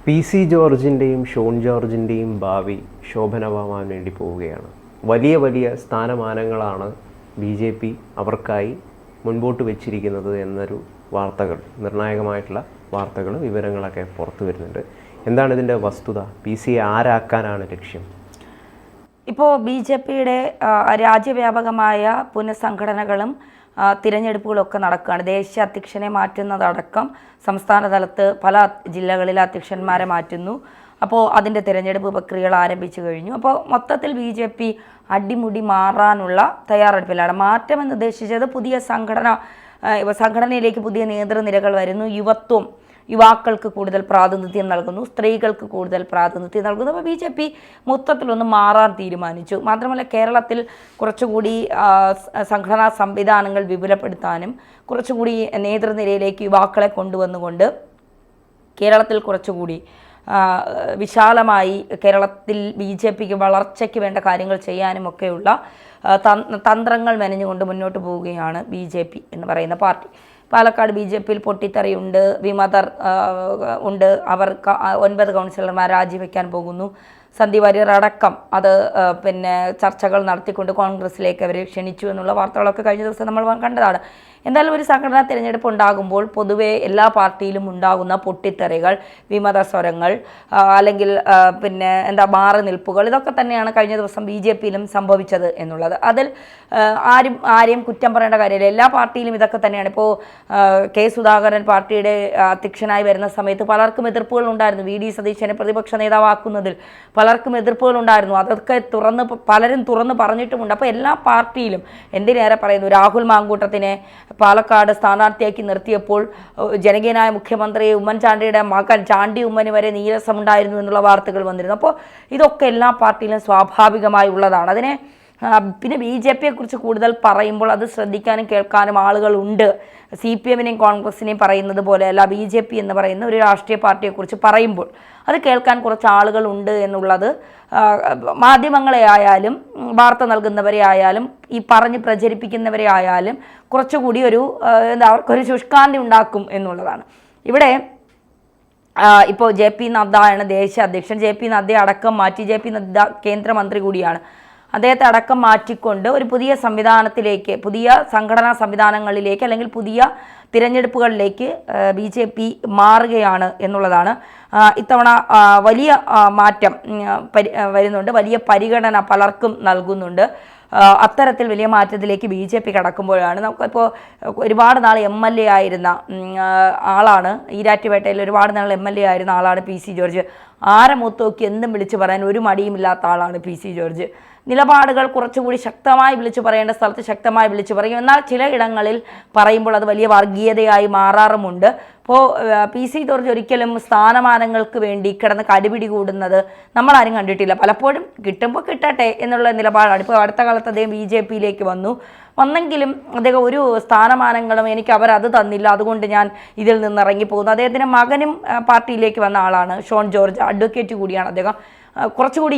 PC ജോർജിൻ്റെയും Sean ജോർജിൻ്റെയും ഭാവി ശോഭനമാവാൻ വേണ്ടി പോവുകയാണ്. വലിയ വലിയ സ്ഥാനമാനങ്ങളാണ് BJP അവർക്കായി മുൻപോട്ട് വെച്ചിരിക്കുന്നത് എന്നൊരു വാർത്തകൾ, നിർണായകമായിട്ടുള്ള വാർത്തകൾ, വിവരങ്ങളൊക്കെ പുറത്തു വരുന്നുണ്ട്. എന്താണ് ഇതിൻ്റെ വസ്തുത? PC ആരാക്കാനാണ് ലക്ഷ്യം? ഇപ്പോൾ BJPയുടെ രാജ്യവ്യാപകമായ പുനഃസംഘടനകളും തിരഞ്ഞെടുപ്പുകളൊക്കെ നടക്കുകയാണ്. ദേശീയ അധ്യക്ഷനെ മാറ്റുന്നതടക്കം സംസ്ഥാന തലത്ത് പല ജില്ലകളിലെ അധ്യക്ഷന്മാരെ മാറ്റുന്നു. അപ്പോൾ അതിൻ്റെ തിരഞ്ഞെടുപ്പ് പ്രക്രിയകൾ ആരംഭിച്ചു കഴിഞ്ഞു. അപ്പോൾ മൊത്തത്തിൽ BJP അടിമുടി മാറാനുള്ള തയ്യാറെടുപ്പിലാണ്. മാറ്റം എന്ന് ഉദ്ദേശിച്ചത് പുതിയ സംഘടനയിലേക്ക് പുതിയ നേതൃനിരകൾ വരുന്നു, യുവാക്കൾക്ക് കൂടുതൽ പ്രാതിനിധ്യം നൽകുന്നു, സ്ത്രീകൾക്ക് കൂടുതൽ പ്രാതിനിധ്യം നൽകുന്നു. അപ്പോൾ BJP മൊത്തത്തിലൊന്ന് മാറാൻ തീരുമാനിച്ചു. മാത്രമല്ല കേരളത്തിൽ കുറച്ചുകൂടി സംഘടനാ സംവിധാനങ്ങൾ വിപുലപ്പെടുത്താനും കുറച്ചുകൂടി നേതൃനിരയിലേക്ക് യുവാക്കളെ കൊണ്ടുവന്നുകൊണ്ട് കേരളത്തിൽ കുറച്ചുകൂടി വിശാലമായി കേരളത്തിൽ BJPക്ക് വളർച്ചയ്ക്ക് വേണ്ട കാര്യങ്ങൾ ചെയ്യാനുമൊക്കെയുള്ള തന്ത്രങ്ങൾ മെനഞ്ഞുകൊണ്ട് മുന്നോട്ട് പോവുകയാണ് BJP എന്ന് പറയുന്ന പാർട്ടി. പാലക്കാട് BJPയിൽ പൊട്ടിത്തെറിയുണ്ട്, വിമതർ ഉണ്ട്, അവർ 9 കൗൺസിലർമാർ രാജിവെക്കാൻ പോകുന്നു. സന്ദീപ് വാര്യർ അടക്കം അത് ചർച്ചകൾ നടത്തിക്കൊണ്ട് കോൺഗ്രസിലേക്ക് അവരെ ക്ഷണിച്ചു എന്നുള്ള വാർത്തകളൊക്കെ കഴിഞ്ഞ ദിവസം നമ്മൾ കണ്ടതാണ്. എന്തായാലും ഒരു സംഘടനാ തിരഞ്ഞെടുപ്പ് ഉണ്ടാകുമ്പോൾ പൊതുവെ എല്ലാ പാർട്ടിയിലും ഉണ്ടാകുന്ന പൊട്ടിത്തെറികൾ, വിമത സ്വരങ്ങൾ, അല്ലെങ്കിൽ മാറി നിൽപ്പുകൾ, ഇതൊക്കെ തന്നെയാണ് കഴിഞ്ഞ ദിവസം BJPയിലും സംഭവിച്ചത് എന്നുള്ളത്. അതിൽ ആരെയും കുറ്റം പറയേണ്ട കാര്യമില്ല. എല്ലാ പാർട്ടിയിലും ഇതൊക്കെ തന്നെയാണ്. ഇപ്പോൾ കെ സുധാകരൻ പാർട്ടിയുടെ അധ്യക്ഷനായി വരുന്ന സമയത്ത് പലർക്കും എതിർപ്പുകൾ ഉണ്ടായിരുന്നു. VD സതീശനെ പ്രതിപക്ഷ നേതാവാക്കുന്നതിൽ പലർക്കും എതിർപ്പുകൾ ഉണ്ടായിരുന്നു. അതൊക്കെ പലരും തുറന്ന് പറഞ്ഞിട്ടുമുണ്ട്. അപ്പോൾ എല്ലാ പാർട്ടിയിലും എന്തിനേറെ പറയുന്നു, രാഹുൽ മാങ്കൂട്ടത്തിനെ പാലക്കാട് സ്ഥാനാർത്ഥിയാക്കി നിർത്തിയപ്പോൾ ജനകീയനായ മുഖ്യമന്ത്രി ഉമ്മൻചാണ്ടിയുടെ മകൻ ചാണ്ടി ഉമ്മന് വരെ നീരസമുണ്ടായിരുന്നു എന്നുള്ള വാർത്തകൾ വന്നിരുന്നു. അപ്പോൾ ഇതൊക്കെ എല്ലാ പാർട്ടിയിലും സ്വാഭാവികമായി ഉള്ളതാണ്. അതിനെ പിന്നെ BJPയെക്കുറിച്ച് കൂടുതൽ പറയുമ്പോൾ അത് ശ്രദ്ധിക്കാനും കേൾക്കാനും ആളുകളുണ്ട്. CPMനെയും കോൺഗ്രസിനെയും പറയുന്നത് പോലെയല്ല BJP എന്ന് പറയുന്ന ഒരു രാഷ്ട്രീയ പാർട്ടിയെക്കുറിച്ച് പറയുമ്പോൾ അത് കേൾക്കാൻ കുറച്ച് ആളുകളുണ്ട് എന്നുള്ളത് മാധ്യമങ്ങളെ ആയാലും വാർത്ത നൽകുന്നവരെ ആയാലും ഈ പറഞ്ഞ് പ്രചരിപ്പിക്കുന്നവരെ ആയാലും കുറച്ചുകൂടി അവർക്കൊരു ശുഷ്കാന്തി ഉണ്ടാക്കും എന്നുള്ളതാണ്. ഇവിടെ ഇപ്പോൾ JP നദ്ദയാണ് ദേശീയ അധ്യക്ഷൻ. JP നദ്ദയെ അടക്കം മാറ്റി. JP നദ്ദ കേന്ദ്രമന്ത്രി കൂടിയാണ്. അദ്ദേഹത്തെ അടക്കം മാറ്റിക്കൊണ്ട് ഒരു പുതിയ സംവിധാനത്തിലേക്ക്, പുതിയ സംഘടനാ സംവിധാനങ്ങളിലേക്ക് അല്ലെങ്കിൽ പുതിയ തിരഞ്ഞെടുപ്പുകളിലേക്ക് BJP മാറുകയാണ് എന്നുള്ളതാണ്. ഇത്തവണ വലിയ മാറ്റം വരുന്നുണ്ട്, വലിയ പരിഗണന പലർക്കും നൽകുന്നുണ്ട്. അത്തരത്തിൽ വലിയ മാറ്റത്തിലേക്ക് BJP കടക്കുമ്പോഴാണ് നമുക്കിപ്പോൾ ഒരുപാട് നാൾ MLA ആയിരുന്ന ആളാണ്, ഈരാറ്റുപേട്ടയിൽ ഒരുപാട് നാൾ MLA ആയിരുന്ന ആളാണ് PC ജോർജ്. ആരെ മൂത്തോക്കി എന്തും വിളിച്ചു പറയാൻ ഒരു മടിയുമില്ലാത്ത ആളാണ് PC ജോർജ്. നിലപാടുകൾ കുറച്ചുകൂടി ശക്തമായി വിളിച്ചു പറയേണ്ട സ്ഥലത്ത് ശക്തമായി വിളിച്ചു പറയും. എന്നാൽ ചിലയിടങ്ങളിൽ പറയുമ്പോൾ അത് വലിയ വർഗീയതയായി മാറാറുമുണ്ട്. അപ്പോൾ PC ജോർജ് ഒരിക്കലും സ്ഥാനമാനങ്ങൾക്ക് വേണ്ടി കിടന്ന് കടിപിടി കൂടുന്നത് നമ്മളാരും കണ്ടിട്ടില്ല. പലപ്പോഴും കിട്ടുമ്പോൾ കിട്ടട്ടെ എന്നുള്ള നിലപാടാണ്. ഇപ്പോൾ അടുത്ത കാലത്ത് അദ്ദേഹം BJPയിലേക്ക് വന്നെങ്കിലും അദ്ദേഹം ഒരു സ്ഥാനമാനങ്ങളും എനിക്ക് അവരത് തന്നില്ല, അതുകൊണ്ട് ഞാൻ ഇതിൽ നിന്ന് ഇറങ്ങിപ്പോകുന്നു. അദ്ദേഹത്തിൻ്റെ മകനും പാർട്ടിയിലേക്ക് വന്ന ആളാണ്, ഷോൺ ജോർജ്, അഡ്വക്കേറ്റ് കൂടിയാണ് അദ്ദേഹം. കുറച്ചുകൂടി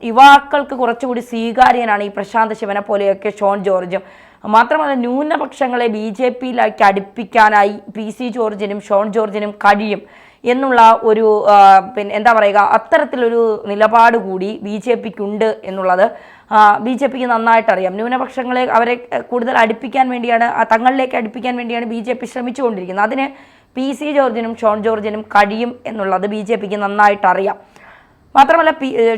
യുവാക്കൾക്ക് കുറച്ചുകൂടി സ്വീകാര്യനാണ് ഈ പ്രശാന്ത് ശിവനെ പോലെയൊക്കെ ഷോൺ ജോർജും. മാത്രമല്ല ന്യൂനപക്ഷങ്ങളെ BJPയിലേക്ക് അടുപ്പിക്കാനായി PC ജോർജിനും ഷോൺ ജോർജിനും കഴിയും എന്നുള്ള ഒരു അത്തരത്തിലൊരു നിലപാട് കൂടി BJPക്കുണ്ട് എന്നുള്ളത് BJPക്ക് നന്നായിട്ടറിയാം. ന്യൂനപക്ഷങ്ങളെ അവരെ കൂടുതൽ അടുപ്പിക്കാൻ വേണ്ടിയാണ്, തങ്ങളിലേക്ക് അടുപ്പിക്കാൻ വേണ്ടിയാണ് BJP ശ്രമിച്ചുകൊണ്ടിരിക്കുന്നത്. അതിന് PC ജോർജിനും ഷോൺ ജോർജിനും കഴിയും എന്നുള്ളത് BJPക്ക് നന്നായിട്ടറിയാം. മാത്രമല്ല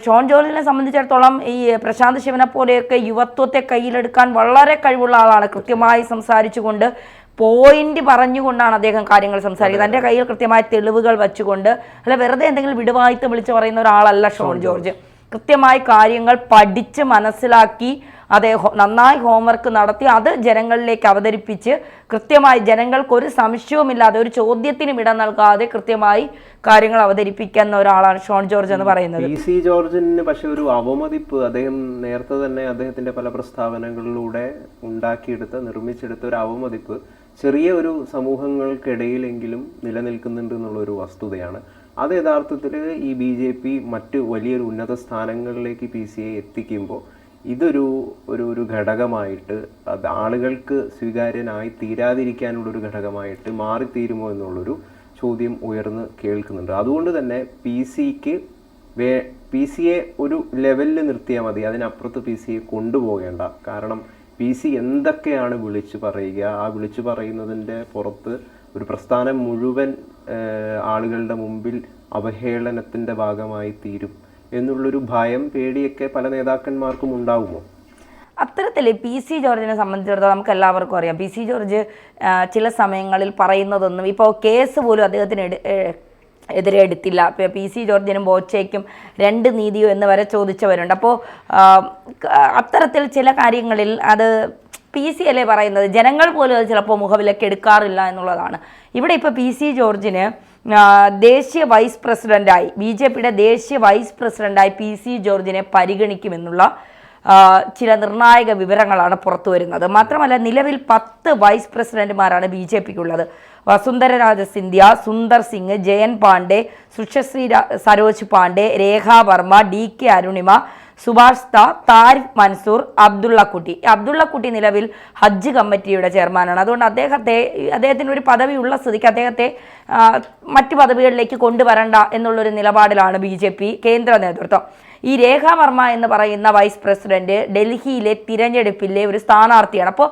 ഷോൺ ജോർജിനെ സംബന്ധിച്ചിടത്തോളം ഈ പ്രശാന്ത് ശിവനെ പോലെയൊക്കെ യുവത്വത്തെ കയ്യിലെടുക്കാൻ വളരെ കഴിവുള്ള ആളാണ്. കൃത്യമായി സംസാരിച്ചുകൊണ്ട് പോയിന്റ് പറഞ്ഞുകൊണ്ടാണ് അദ്ദേഹം കാര്യങ്ങൾ സംസാരിക്കുന്നത്. എൻ്റെ കയ്യിൽ കൃത്യമായ തെളിവുകൾ വെച്ചുകൊണ്ട്, അല്ല വെറുതെ എന്തെങ്കിലും വിടുവായിട്ട് വിളിച്ചു പറയുന്ന ഒരാളല്ല ഷോൺ ജോർജ്. കൃത്യമായി കാര്യങ്ങൾ പഠിച്ച് മനസ്സിലാക്കി നന്നായി ഹോംവർക്ക് നടത്തി അത് ജനങ്ങളിലേക്ക് അവതരിപ്പിച്ച് കൃത്യമായി ജനങ്ങൾക്കൊരു സംശയവുമില്ലാതെ, ഒരു ചോദ്യത്തിനും ഇടം നൽകാതെ കൃത്യമായി കാര്യങ്ങൾ അവതരിപ്പിക്കുന്ന ഒരാളാണ് ഷോൺ ജോർജ് എന്ന് പറയുന്നത്. PC ജോർജിന് പക്ഷെ ഒരു അവമതിപ്പ് അദ്ദേഹം നേരത്തെ തന്നെ അദ്ദേഹത്തിന്റെ പല പ്രസ്താവനകളിലൂടെ നിർമ്മിച്ചെടുത്ത ഒരു അവമതിപ്പ് ചെറിയ ഒരു സമൂഹങ്ങൾക്കിടയിലെങ്കിലും നിലനിൽക്കുന്നുണ്ട് എന്നുള്ളൊരു വസ്തുതയാണ്. അത് യഥാർത്ഥത്തിൽ ഈ BJP മറ്റ് വലിയൊരു ഉന്നത സ്ഥാനങ്ങളിലേക്ക് PCയെ എത്തിക്കുമ്പോൾ ഇതൊരു ഒരു ഘടകമായിട്ട് അത് ആളുകൾക്ക് സ്വീകാര്യനായി തീരാതിരിക്കാനുള്ളൊരു ഘടകമായിട്ട് മാറിത്തീരുമോ എന്നുള്ളൊരു ചോദ്യം ഉയർന്ന് കേൾക്കുന്നുണ്ട്. അതുകൊണ്ട് തന്നെ പി സിയെ ഒരു ലെവലിൽ നിർത്തിയാൽ മതി, അതിനപ്പുറത്ത് പി സിയെ കൊണ്ടുപോകേണ്ട. കാരണം പി സി എന്തൊക്കെയാണ് വിളിച്ചു പറയുക, ആ വിളിച്ചു പറയുന്നതിൻ്റെ പുറത്ത് ഒരു പ്രസ്ഥാനം മുഴുവൻ ആളുകളുടെ മുമ്പിൽ അവഹേളനത്തിൻ്റെ ഭാഗമായി തീരും എന്നുള്ളൊരു ഭയം, പേടിയൊക്കെ പല നേതാക്കന്മാർക്കും ഉണ്ടാകുമോ? അത്തരത്തിൽ പി സി ജോർജിനെ സംബന്ധിച്ചിടത്തോളം നമുക്ക് എല്ലാവർക്കും അറിയാം, പി സി ജോർജ് ചില സമയങ്ങളിൽ പറയുന്നതൊന്നും ഇപ്പോൾ കേസ് പോലും അദ്ദേഹത്തിന് എതിരെ എടുത്തില്ല. പി സി ജോർജിനും ബോച്ചയ്ക്കും 2 നീതിയോ എന്ന് വരെ ചോദിച്ചവരുണ്ട്. അപ്പോൾ അത്തരത്തിൽ ചില കാര്യങ്ങളിൽ അത് പി സി അല്ലേ പറയുന്നത്, ജനങ്ങൾ പോലും അത് ചിലപ്പോൾ മുഖവിലേക്ക് എടുക്കാറില്ല എന്നുള്ളതാണ്. ഇവിടെ ഇപ്പോൾ പി സി ജോർജിന് ദേശീയ വൈസ് പ്രസിഡൻ്റായി, ബി ജെ പിയുടെ ദേശീയ വൈസ് പ്രസിഡൻ്റായി പി സി ജോർജിനെ പരിഗണിക്കുമെന്നുള്ള ചില നിർണായക വിവരങ്ങളാണ് പുറത്തു വരുന്നത്. മാത്രമല്ല നിലവിൽ 10 vice പ്രസിഡന്റുമാരാണ് B J പിക്കുള്ളത്. Vasundhara Raje Scindia, Sundar Singh, Jayan Pandey, സുഷശ്രീ Saroj Pandey, രേഖ വർമ്മ, DK അരുണിമ, സുഭാഷ് ദാ, താരിഫ് മൻസൂർ, അബ്ദുള്ളക്കുട്ടി നിലവിൽ ഹജ്ജ് കമ്മിറ്റിയുടെ ചെയർമാനാണ്. അതുകൊണ്ട് അദ്ദേഹത്തിന് ഒരു പദവി ഉള്ള സ്ഥിതിക്ക് അദ്ദേഹത്തെ മറ്റു പദവികളിലേക്ക് കൊണ്ടുവരണ്ട എന്നുള്ളൊരു നിലപാടിലാണ് BJP കേന്ദ്ര നേതൃത്വം. ഈ രേഖ വർമ്മ എന്ന് പറയുന്ന വൈസ് പ്രസിഡന്റ് ഡൽഹിയിലെ തിരഞ്ഞെടുപ്പിലെ ഒരു സ്ഥാനാർത്ഥിയാണ്. അപ്പോൾ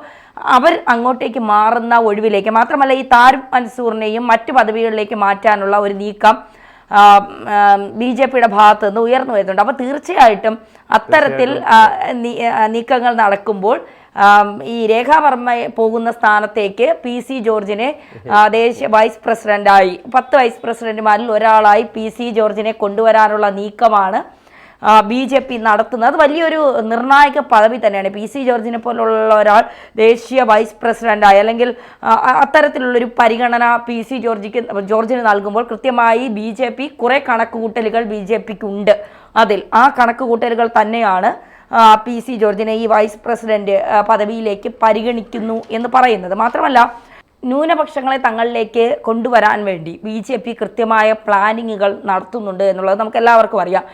അവർ അങ്ങോട്ടേക്ക് മാറുന്ന ഒഴിവിലേക്ക്, മാത്രമല്ല ഈ താരിഫ് മൻസൂറിനെയും മറ്റു പദവികളിലേക്ക് മാറ്റാനുള്ള ഒരു നീക്കം BJPയുടെ ഭാഗത്ത് നിന്ന് ഉയർന്നു വരുന്നുണ്ട്. അപ്പോൾ തീർച്ചയായിട്ടും അത്തരത്തിൽ നീക്കങ്ങൾ നടക്കുമ്പോൾ ഈ രേഖ വർമ്മ പോകുന്ന സ്ഥാനത്തേക്ക് പി സി ജോർജിനെ ദേശീയ വൈസ് പ്രസിഡന്റായി 10 വൈസ് പ്രസിഡന്റുമാരിൽ ഒരാളായി പി സി ജോർജിനെ കൊണ്ടുവരാനുള്ള നീക്കമാണ് BJP നടത്തുന്നത്. വലിയൊരു നിർണായക പദവി തന്നെയാണ്. പി സി ജോർജിനെ പോലുള്ള ഒരാൾ ദേശീയ വൈസ് പ്രസിഡന്റായി അല്ലെങ്കിൽ അത്തരത്തിലുള്ളൊരു പരിഗണന പി സി ജോർജിന് നൽകുമ്പോൾ കൃത്യമായി BJP കുറേ കണക്കുകൂട്ടലുകൾ BJPക്ക് ഉണ്ട്. അതിൽ ആ കണക്കുകൂട്ടലുകൾ തന്നെയാണ് പി സി ജോർജിനെ ഈ വൈസ് പ്രസിഡന്റ് പദവിയിലേക്ക് പരിഗണിക്കുന്നു എന്ന് പറയുന്നത്. മാത്രമല്ല ന്യൂനപക്ഷങ്ങളെ തങ്ങളിലേക്ക് കൊണ്ടുവരാൻ വേണ്ടി BJP കൃത്യമായ പ്ലാനിങ്ങുകൾ നടത്തുന്നുണ്ട് എന്നുള്ളത് നമുക്ക് എല്ലാവർക്കും അറിയാം.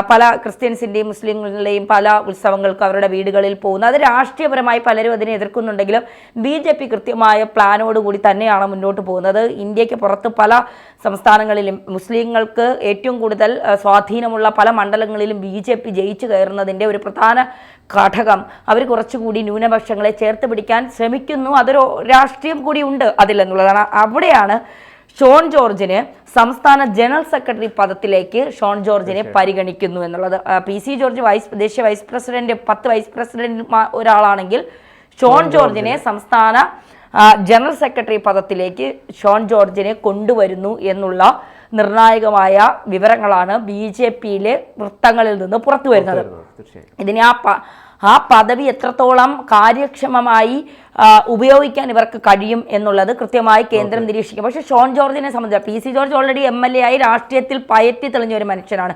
പല ക്രിസ്ത്യൻസിൻ്റെയും മുസ്ലിങ്ങളുടെയും പല ഉത്സവങ്ങൾക്ക് അവരുടെ വീടുകളിൽ പോകുന്നു. അത് രാഷ്ട്രീയപരമായി പലരും അതിനെ എതിർക്കുന്നുണ്ടെങ്കിലും BJP കൃത്യമായ പ്ലാനോടുകൂടി തന്നെയാണ് മുന്നോട്ട് പോകുന്നത്. ഇന്ത്യക്ക് പുറത്ത് പല സംസ്ഥാനങ്ങളിലും മുസ്ലിങ്ങൾക്ക് ഏറ്റവും കൂടുതൽ സ്വാധീനമുള്ള പല മണ്ഡലങ്ങളിലും BJP ജയിച്ചു കയറുന്നതിൻ്റെ ഒരു പ്രധാന ഘടകം അവർ കുറച്ചുകൂടി ന്യൂനപക്ഷങ്ങളെ ചേർത്ത് പിടിക്കാൻ ശ്രമിക്കുന്നു. അതൊരു രാഷ്ട്രീയം കൂടി ഉണ്ട് അതിലെന്നുള്ളതാണ്. അവിടെയാണ് ഷോൺ ജോർജിന് സംസ്ഥാന ജനറൽ സെക്രട്ടറി പദത്തിലേക്ക് ഷോൺ ജോർജിനെ പരിഗണിക്കുന്നു എന്നുള്ളത്. പി സി ജോർജ് ദേശീയ വൈസ് പ്രസിഡന്റ് 10 വൈസ് പ്രസിഡന്റ് ഒരാളാണെങ്കിൽ ഷോൺ ജോർജിനെ സംസ്ഥാന ജനറൽ സെക്രട്ടറി പദത്തിലേക്ക് ഷോൺ ജോർജിനെ കൊണ്ടുവരുന്നു എന്നുള്ള നിർണായകമായ വിവരങ്ങളാണ് BJPയിലെ വൃത്തങ്ങളിൽ നിന്ന് പുറത്തു വരുന്നത്. ഇതിനെ ആ പദവി എത്രത്തോളം കാര്യക്ഷമമായി ഉപയോഗിക്കാൻ ഇവർക്ക് കഴിയും എന്നുള്ളത് കൃത്യമായി കേന്ദ്രം നിരീക്ഷിക്കും. പക്ഷേ ഷോൺ ജോർജിനെ സംബന്ധിച്ച് P C George already MLA ആയി രാഷ്ട്രീയത്തിൽ പയറ്റി തെളിഞ്ഞ ഒരു മനുഷ്യനാണ്.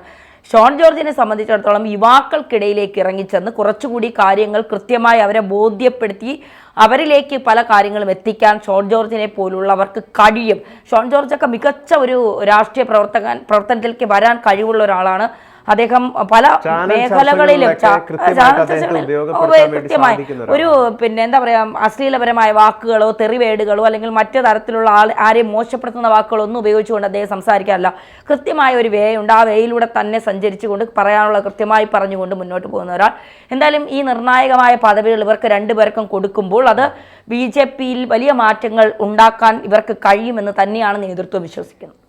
ഷോൺ ജോർജിനെ സംബന്ധിച്ചിടത്തോളം യുവാക്കൾക്കിടയിലേക്ക് ഇറങ്ങിച്ചെന്ന് കുറച്ചുകൂടി കാര്യങ്ങൾ കൃത്യമായി അവരെ ബോധ്യപ്പെടുത്തി അവരിലേക്ക് പല കാര്യങ്ങളും എത്തിക്കാൻ ഷോൺ ജോർജിനെ പോലുള്ളവർക്ക് കഴിയും. ഷോൺ ജോർജൊക്കെ മികച്ച ഒരു രാഷ്ട്രീയ പ്രവർത്തനത്തിലേക്ക് വരാൻ കഴിവുള്ള ഒരാളാണ്. അദ്ദേഹം പല മേഖലകളിലും കൃത്യമായി ഒരു എന്താ പറയാ അശ്ലീലപരമായ വാക്കുകളോ തെറിവേടുകളോ അല്ലെങ്കിൽ മറ്റു തരത്തിലുള്ള ആരെയും മോശപ്പെടുത്തുന്ന വാക്കുകളോ ഒന്നും ഉപയോഗിച്ചുകൊണ്ട് അദ്ദേഹം സംസാരിക്കാറില്ല. കൃത്യമായ ഒരു വേയുണ്ട്. ആ വേയിലൂടെ തന്നെ സഞ്ചരിച്ചുകൊണ്ട് പറയാനുള്ള കൃത്യമായി പറഞ്ഞുകൊണ്ട് മുന്നോട്ട് പോകുന്ന ഒരാൾ. എന്തായാലും ഈ നിർണായകമായ പദവികൾ ഇവർക്ക് 2 പേർക്കും കൊടുക്കുമ്പോൾ അത് BJPയിൽ വലിയ മാറ്റങ്ങൾ ഉണ്ടാക്കാൻ ഇവർക്ക് കഴിയുമെന്ന് തന്നെയാണ് നേതൃത്വം വിശ്വസിക്കുന്നത്.